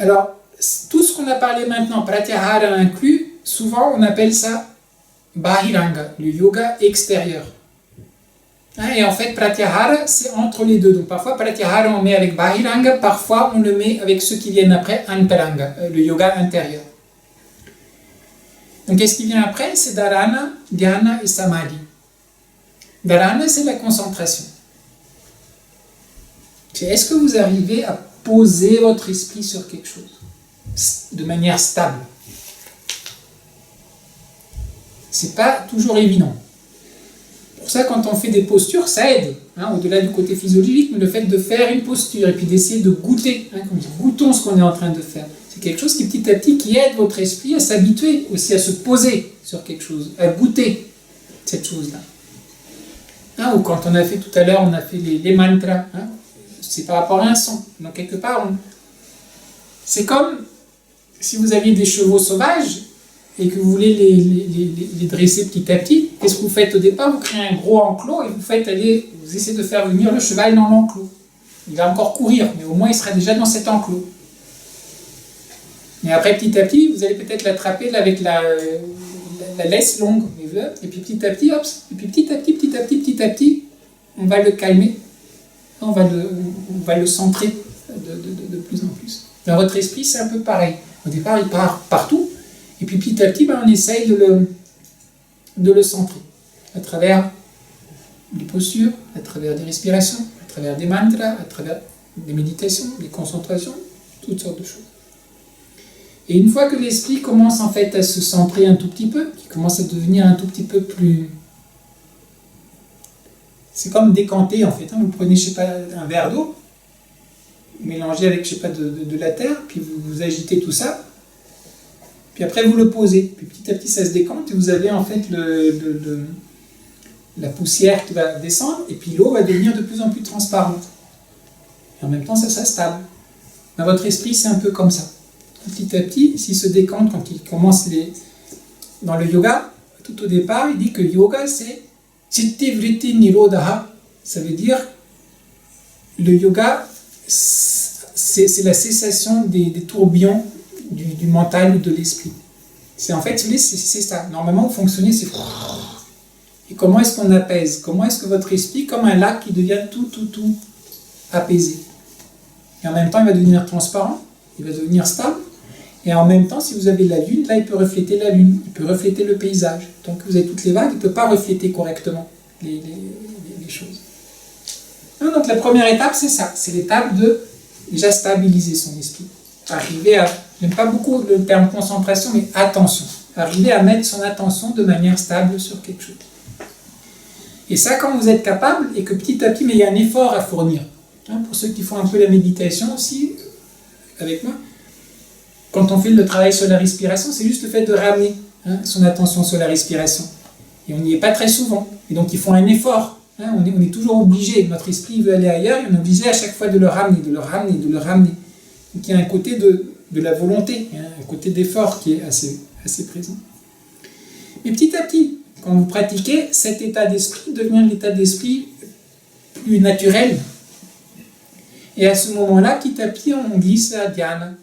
Alors, tout ce qu'on a parlé maintenant, pratyahara inclus, souvent on appelle ça bahiranga, le yoga extérieur. Et en fait, pratyahara, c'est entre les deux. Donc parfois, pratyahara, on met avec bahiranga, parfois on le met avec ceux qui viennent après, antaranga, le yoga intérieur. Donc qu'est-ce qui vient après? C'est dharana, dhyana et samadhi. Dharana, c'est la concentration. C'est est-ce que vous arrivez à poser votre esprit sur quelque chose de manière stable? C'est pas toujours évident. Pour ça, quand on fait des postures, ça aide, au-delà du côté physiologique, mais le fait de faire une posture et puis d'essayer de goûter, comme dit, goûtons ce qu'on est en train de faire. C'est quelque chose qui petit à petit qui aide votre esprit à s'habituer aussi à se poser sur quelque chose, à goûter cette chose-là. Ou quand on a fait tout à l'heure, on a fait les mantras, c'est par rapport à un son. Donc quelque part, c'est comme si vous aviez des chevaux sauvages et que vous voulez les dresser petit à petit. Qu'est-ce que vous faites au départ? Vous créez un gros enclos et vous essayez de faire venir le cheval dans l'enclos. Il va encore courir, mais au moins il sera déjà dans cet enclos. Et après, petit à petit, vous allez peut-être l'attraper avec la laisse longue. Et puis petit à petit, hop, et puis petit à petit, on va le calmer. On va le centrer de plus en plus. Dans votre esprit, c'est un peu pareil. Au départ, il part partout. Et puis petit à petit, on essaye de le centrer. À travers des postures, à travers des respirations, à travers des mantras, à travers des méditations, des concentrations, toutes sortes de choses. Et une fois que l'esprit commence en fait à se centrer un tout petit peu, qui commence à devenir un tout petit peu plus... C'est comme décanter en fait. Vous prenez, je sais pas, un verre d'eau, vous mélangez avec, je sais pas, de la terre, puis vous agitez tout ça, puis après vous le posez. Puis petit à petit ça se décante et vous avez en fait la poussière qui va descendre et puis l'eau va devenir de plus en plus transparente. Et en même temps ça sera stable. Dans votre esprit c'est un peu comme ça. Petit à petit, s'il se décante quand il commence dans le yoga, tout au départ il dit que yoga c'est Chitti Vritti Nirodha, ça veut dire le yoga, c'est la cessation des tourbillons du mental ou de l'esprit. C'est en fait, c'est ça. Normalement, vous fonctionnez, c'est... Et comment est-ce qu'on apaise? Comment est-ce que votre esprit, comme un lac qui devient tout apaisé? Et en même temps, il va devenir transparent, il va devenir stable. Et en même temps, si vous avez la lune, là, il peut refléter la lune, il peut refléter le paysage. Tant que vous avez toutes les vagues, il ne peut pas refléter correctement les choses. Donc la première étape, c'est ça. C'est l'étape de déjà stabiliser son esprit. Arriver à, j'aime pas beaucoup le terme concentration, mais attention. Arriver à mettre son attention de manière stable sur quelque chose. Et ça, quand vous êtes capable, et que petit à petit, mais il y a un effort à fournir. Pour ceux qui font un peu la méditation aussi, avec moi, quand on fait le travail sur la respiration, c'est juste le fait de ramener son attention sur la respiration. Et on n'y est pas très souvent. Et donc il faut un effort. On est toujours obligé. Notre esprit veut aller ailleurs et on est obligé à chaque fois de le ramener, de le ramener, de le ramener. Donc il y a un côté de la volonté, un côté d'effort qui est assez présent. Mais petit à petit, quand vous pratiquez, cet état d'esprit devient l'état d'esprit plus naturel. Et à ce moment-là, petit à petit, on glisse à dhyana.